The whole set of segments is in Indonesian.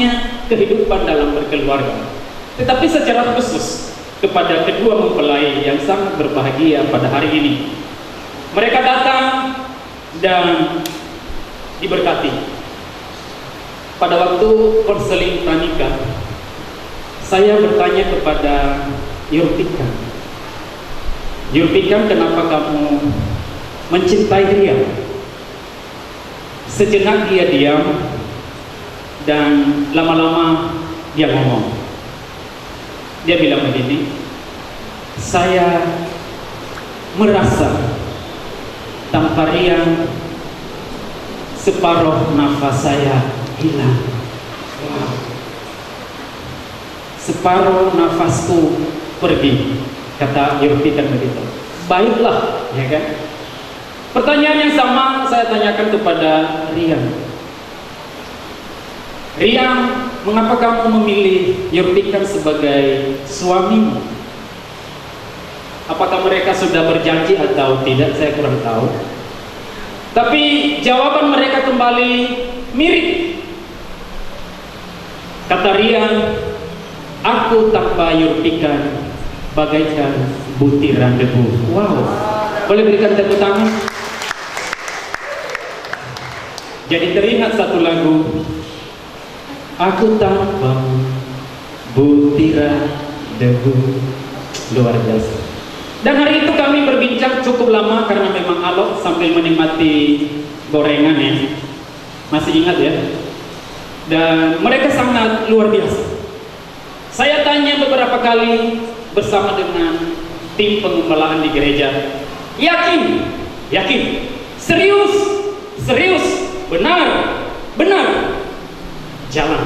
semuanya kehidupan dalam berkeluarga, tetapi secara khusus kepada kedua mempelai yang sangat berbahagia pada hari ini. Mereka datang dan diberkati. Pada waktu konseling pranikah, saya bertanya kepada Yurpikan, kenapa kamu mencintai dia? Sejenak dia diam, dan lama-lama dia ngomong. Dia bilang begini, saya merasa tanpa Rian separuh nafas saya hilang. Wow. Separuh nafasku pergi, kata Yurpikan begitu. Baiklah, ya kan? Pertanyaan yang sama saya tanyakan kepada Rian. Rian, mengapa kamu memilih Yurpikan sebagai suamimu? Apakah mereka sudah berjanji atau tidak, saya kurang tahu. Tapi jawaban mereka kembali mirip. Kata Rian, aku tanpa Yurpikan bagaikan butiran debu. Wow, boleh berikan tepuk tangan? Jadi teringat satu lagu, aku tanpa butiran debu. Luar biasa. Dan hari itu kami berbincang cukup lama karena memang alok sambil menikmati gorengan ya. Masih ingat ya? Dan mereka sangat luar biasa. Saya tanya beberapa kali bersama dengan tim penggembalaan di gereja. Yakin, serius, benar, jalan.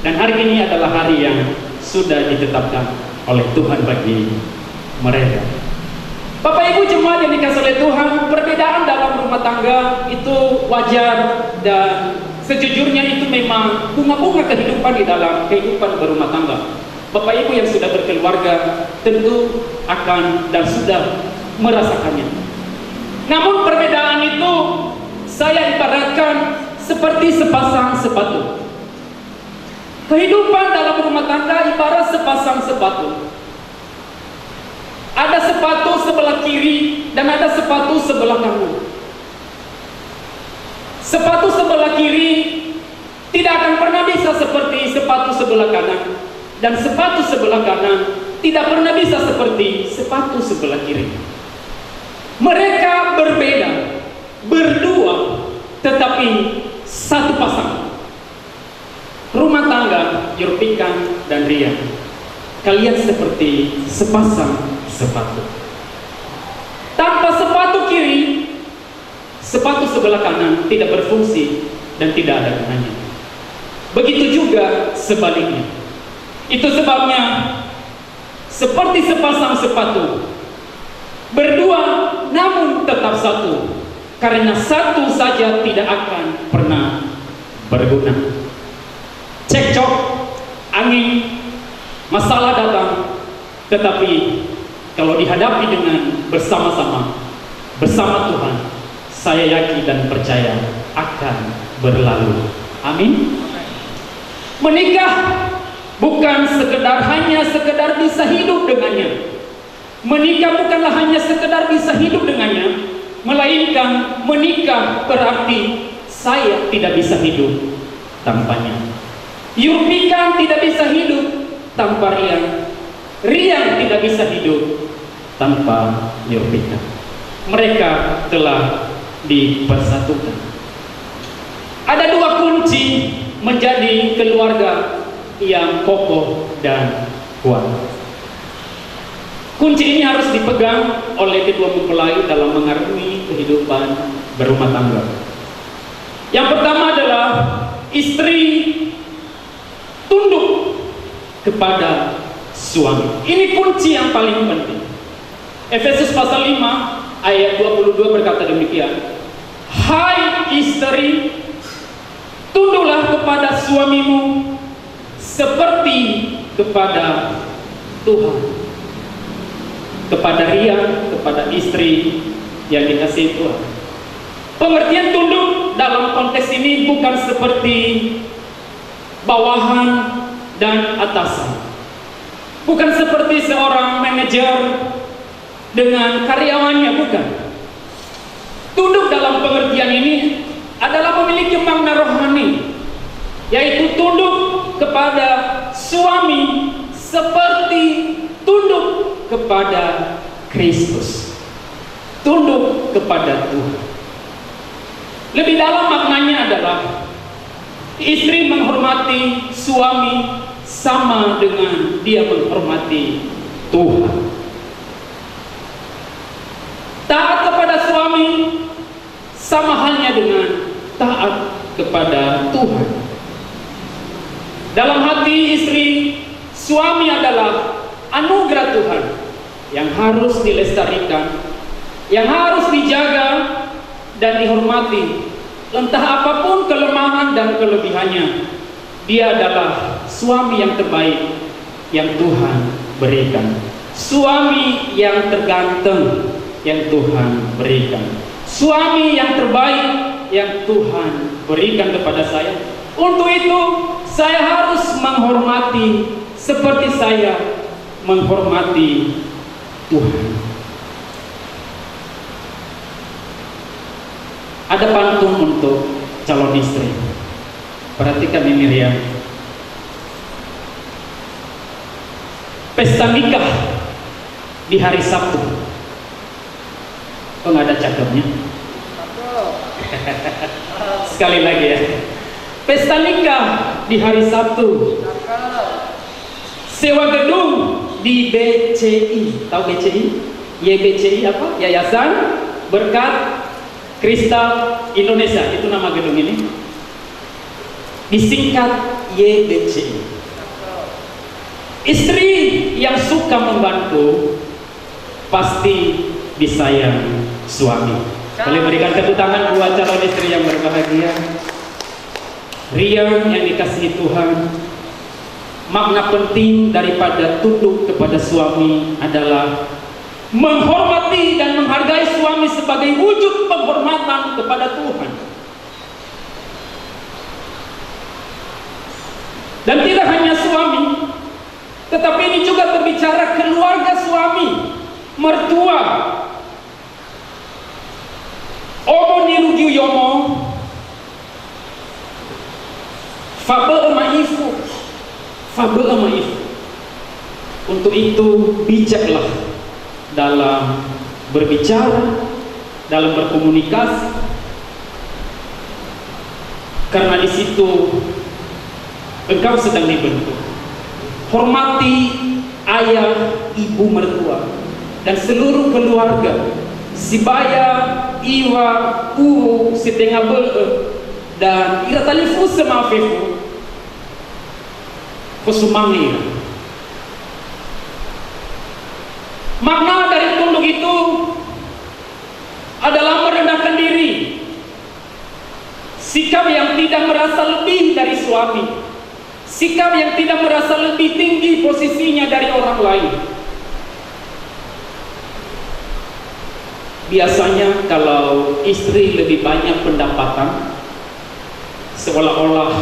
Dan hari ini adalah hari yang sudah ditetapkan oleh Tuhan bagi mereka. Bapak Ibu jemaat yang dikasihi oleh Tuhan, perbedaan dalam rumah tangga itu wajar, dan sejujurnya itu memang bunga-bunga kehidupan di dalam kehidupan berumah tangga. Bapak Ibu yang sudah berkeluarga tentu akan dan sudah merasakannya. Namun perbedaan itu saya ibaratkan seperti sepasang sepatu. Kehidupan dalam rumah tangga ibarat sepasang sepatu. Ada sepatu sebelah kiri dan ada sepatu sebelah kanan. Sepatu sebelah kiri tidak akan pernah bisa seperti sepatu sebelah kanan, dan sepatu sebelah kanan tidak pernah bisa seperti sepatu sebelah kiri. Mereka berbeda, berdua, tetapi satu pasang. Rumah tangga Yurpikan dan Rian, kalian seperti sepasang sepatu. Tanpa sepatu kiri, sepatu sebelah kanan tidak berfungsi dan tidak ada gunanya. Begitu juga sebaliknya. Itu sebabnya seperti sepasang sepatu, berdua namun tetap satu, karena satu saja tidak akan pernah berguna. Cekcok, angin, masalah datang, tetapi kalau dihadapi dengan bersama-sama, bersama Tuhan, saya yakin dan percaya akan berlalu. Amin. Menikah bukan hanya sekedar bisa hidup dengannya. Menikah bukanlah hanya sekedar bisa hidup dengannya, melainkan menikah berarti saya tidak bisa hidup tanpanya. Yurpikan tidak bisa hidup tanpa Rian. Rian tidak bisa hidup tanpa Yurpikan. Mereka telah dipersatukan. Ada dua kunci menjadi keluarga yang kokoh dan kuat. Kunci ini harus dipegang oleh kedua mempelai dalam mengarungi kehidupan berumah tangga. Yang pertama adalah istri tunduk kepada suami. Ini kunci yang paling penting. Efesus pasal 5 ayat 22 berkata demikian. Hai istri, tunduklah kepada suamimu seperti kepada Tuhan. Kepada Rian, kepada istri yang dikasihi Tuhan. Pengertian tunduk dalam konteks ini bukan seperti bawahan, dan atasan. Bukan seperti seorang manajer dengan karyawannya, bukan. Tunduk dalam pengertian ini adalah memiliki makna rohani, yaitu tunduk kepada suami seperti tunduk kepada Kristus, tunduk kepada Tuhan. Lebih dalam maknanya adalah istri menghormati suami sama dengan dia menghormati Tuhan. Taat kepada suami sama halnya dengan taat kepada Tuhan. Dalam hati istri, suami adalah anugerah Tuhan yang harus dilestarikan, yang harus dijaga dan dihormati. Entah apapun kelemahan dan kelebihannya, dia adalah suami yang terbaik yang Tuhan berikan. Suami yang terganteng yang Tuhan berikan. Suami yang terbaik yang Tuhan berikan kepada saya. Untuk itu, saya harus menghormati seperti saya menghormati Tuhan. Ada pantun untuk calon istri. Perhatikan ini, Rian. Pesta nikah di hari Sabtu. Oh, nggak ada cakepnya. Sekali lagi ya. Pesta nikah di hari Sabtu. Sewa gedung di BCI. Tahu BCI? YBCI apa? Yayasan Berkat Kristal Indonesia. Itu nama gedung ini. Disingkat YBCI. Istri yang suka membantu pasti disayang suami. Boleh berikan tepuk tangan buat calon istri yang berbahagia. Rian yang dikasihi Tuhan, makna penting daripada tunduk kepada suami adalah menghormati dan menghargai suami sebagai wujud penghormatan kepada Tuhan. Dan tidak hanya suami, tetapi ini juga berbicara keluarga suami, mertua. Omo nirugiu yomo, fabe emaifu, fabe emaifu. Untuk itu bijaklah dalam berbicara, dalam berkomunikasi, karena di situ engkau sedang dibentuk. Hormati ayah, ibu mertua dan seluruh keluarga. Sibaya, iwa, uru, setengah dan ira talifu semafefu kusumangi. Makna dari tunduk itu adalah merendahkan diri, sikap yang tidak merasa lebih dari suami, sikap yang tidak merasa lebih tinggi posisinya dari orang lain. Biasanya kalau istri lebih banyak pendapatan, seolah-olah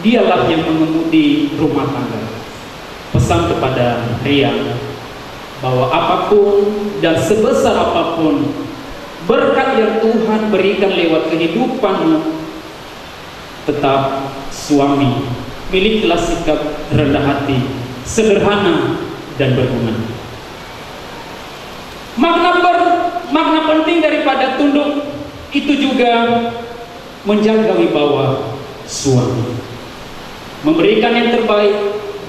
dialah yang mengemudi rumah tangga. Pesan kepada Rian bahwa apapun dan sebesar apapun berkat yang Tuhan berikan lewat kehidupanmu, tetap suami, milikilah sikap rendah hati, sederhana dan berguna. Makna penting daripada tunduk itu juga menjaga wibawa suami, memberikan yang terbaik,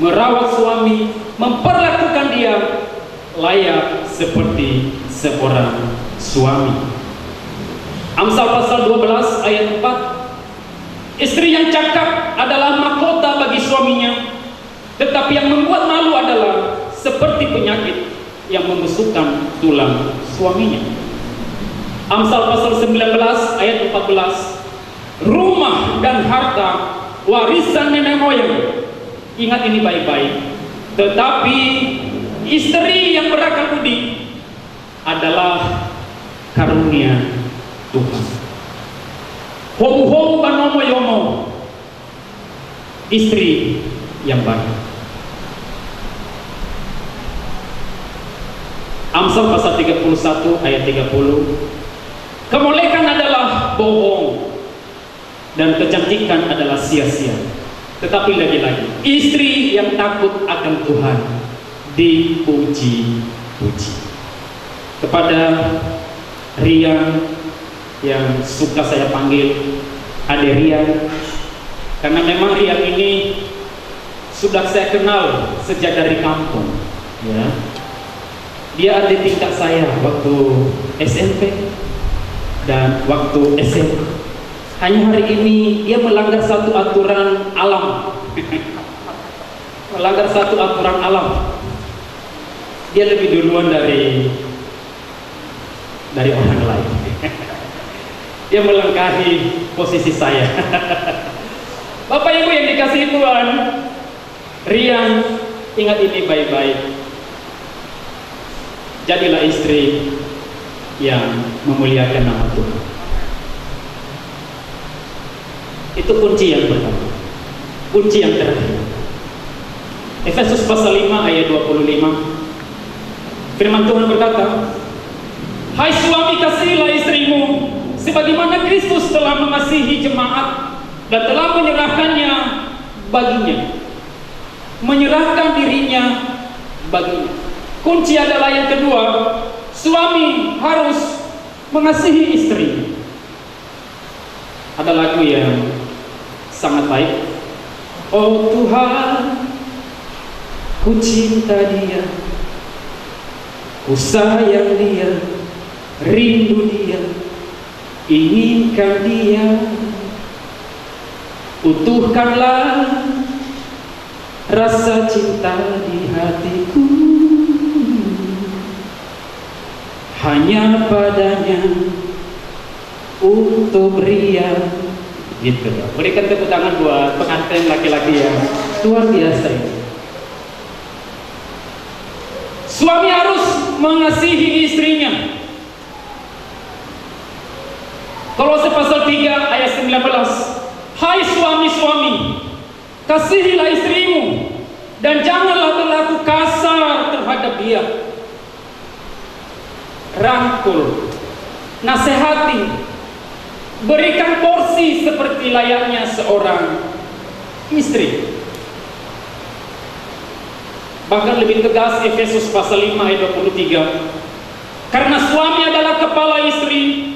merawat suami, memperlakukan dia layak seperti seorang suami. Amsal pasal 12 ayat 4, istri yang cakap adalah mahkota bagi suaminya, tetapi yang membuat malu adalah seperti penyakit yang membusukkan tulang suaminya. Amsal pasal 19 ayat 14, rumah dan harta warisan nenek moyang. Ingat ini baik-baik. Tetapi istri yang berakal budi adalah karunia Tuhan. Hom-hom banomo yomo. istri yang baik. Amsal pasal 31 ayat 30. Kemolekan adalah bohong dan kecantikan adalah sia-sia. Tetapi lagi-lagi, istri yang takut akan Tuhan dipuji-puji. Kepada Rian yang suka saya panggil Ade Rian, karena memang Rian ini sudah saya kenal sejak dari kampung, ya. Dia ada tingkat saya waktu SMP dan waktu SMA. Hanya hari ini dia melanggar satu aturan alam. Melanggar satu aturan alam. Dia lebih duluan dari orang lain. Dia melangkahi posisi saya. Bapak Ibu yang dikasihi Tuhan, Rian, ingat ini baik-baik. Jadilah istri yang memuliakan nama Tuhan. Itu kunci yang pertama. Kunci yang terakhir. Efesus pasal 5 ayat 25. Firman Tuhan berkata, hai suami, kasihilah istrimu sebagaimana Kristus telah mengasihi jemaat dan telah menyerahkannya baginya. Menyerahkan dirinya baginya. Kunci adalah yang kedua, suami harus mengasihi istri. Ada lagu yang sangat baik. Oh Tuhan, ku cinta dia, ku sayang dia, rindu dia, inginkan dia. Utuhkanlah rasa cinta di hatiku, hanya padanya untuk Rian. Gitu. Berikan tepuk tangan buat pengantin laki-laki yang luar biasa ini. Suami harus mengasihi istrinya. Kolose pasal 3 ayat 19. Hai suami-suami, kasihilah istrimu dan janganlah berlaku kasar terhadap dia. Rangkul, nasihati, berikan porsi seperti layaknya seorang istri. Bahkan lebih tegas Efesus pasal 5 ayat 23. Karena suami adalah kepala istri,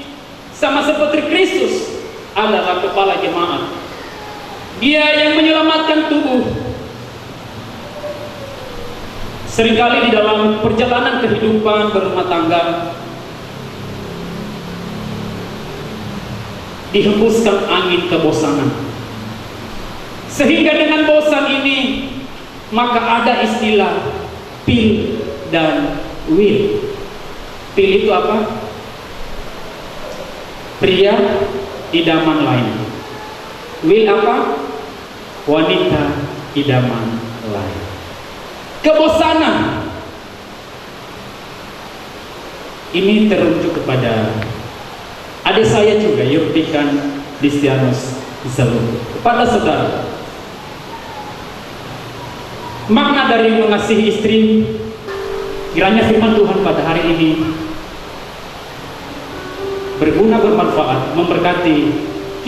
sama seperti Kristus adalah kepala jemaat. Dia yang menyelamatkan tubuh. Seringkali di dalam perjalanan kehidupan berumah tangga dihembuskan angin kebosanan, sehingga dengan bosan ini maka ada istilah pil dan will. Pil itu apa? Pria idaman lain. Will apa? Wanita idaman lain. Kebosanan ini terujuk kepada adik saya juga, Yurtikan Distianus Zalun. Kepada saudara, makna dari mengasihi istri, kiranya firman Tuhan pada hari ini berguna, bermanfaat, memberkati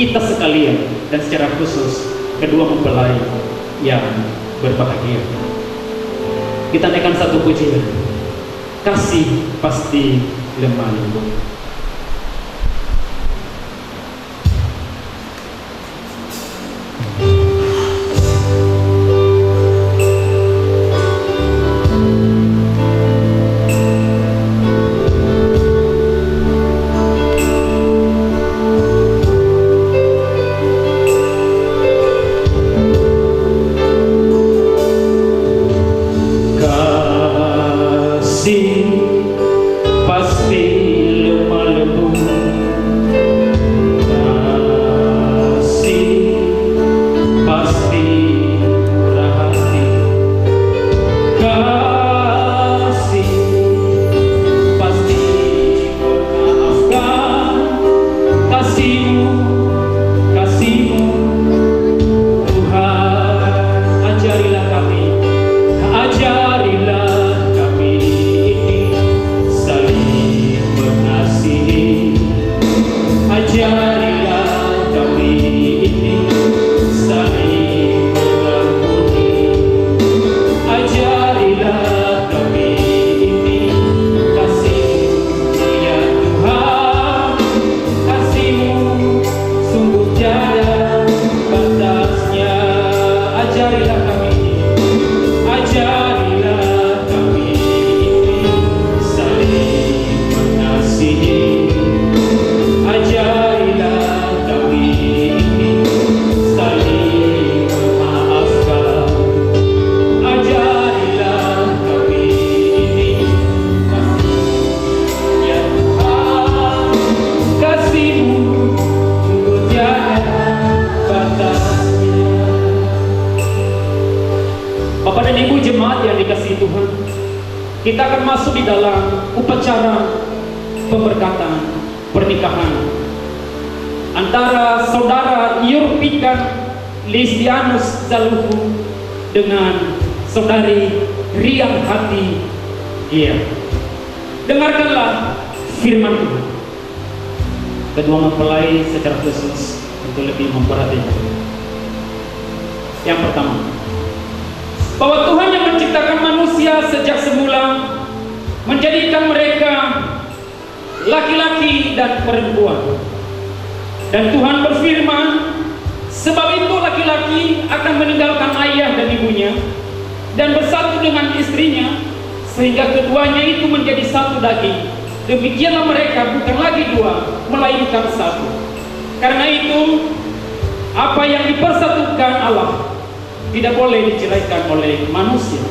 kita sekalian, dan secara khusus kedua mempelai yang berbahagia. Kita naikkan satu pujian, kasih pasti lemah lembut. Pasti lemah Ajarilah kami, ajarilah kami saling mengasihi. Ajarilah kami saling memaafkan. Ajarilah kami ya Tuhan, kasih-Mu tiada batasnya. Bapak dan Ibu jemaat yang dikasihi Tuhan, kita akan masuk di dalam upacara pemberkatan pernikahan antara saudara Yurpikan Listianus Zaluhu dengan saudari Riang Hati. Iya, dengarkanlah firman Tuhan. Kedua mempelai secara khusus untuk lebih memperhatikan. Yang pertama, bahwa Tuhan yang menciptakan manusia sejak semula menjadikan mereka laki-laki dan perempuan. Dan Tuhan berfirman, sebab itu laki-laki akan meninggalkan ayah dan ibunya dan bersatu dengan istrinya, sehingga keduanya itu menjadi satu daging. Demikianlah mereka bukan lagi dua, melainkan satu. Karena itu, apa yang dipersatukan Allah tidak boleh diceraikan oleh manusia.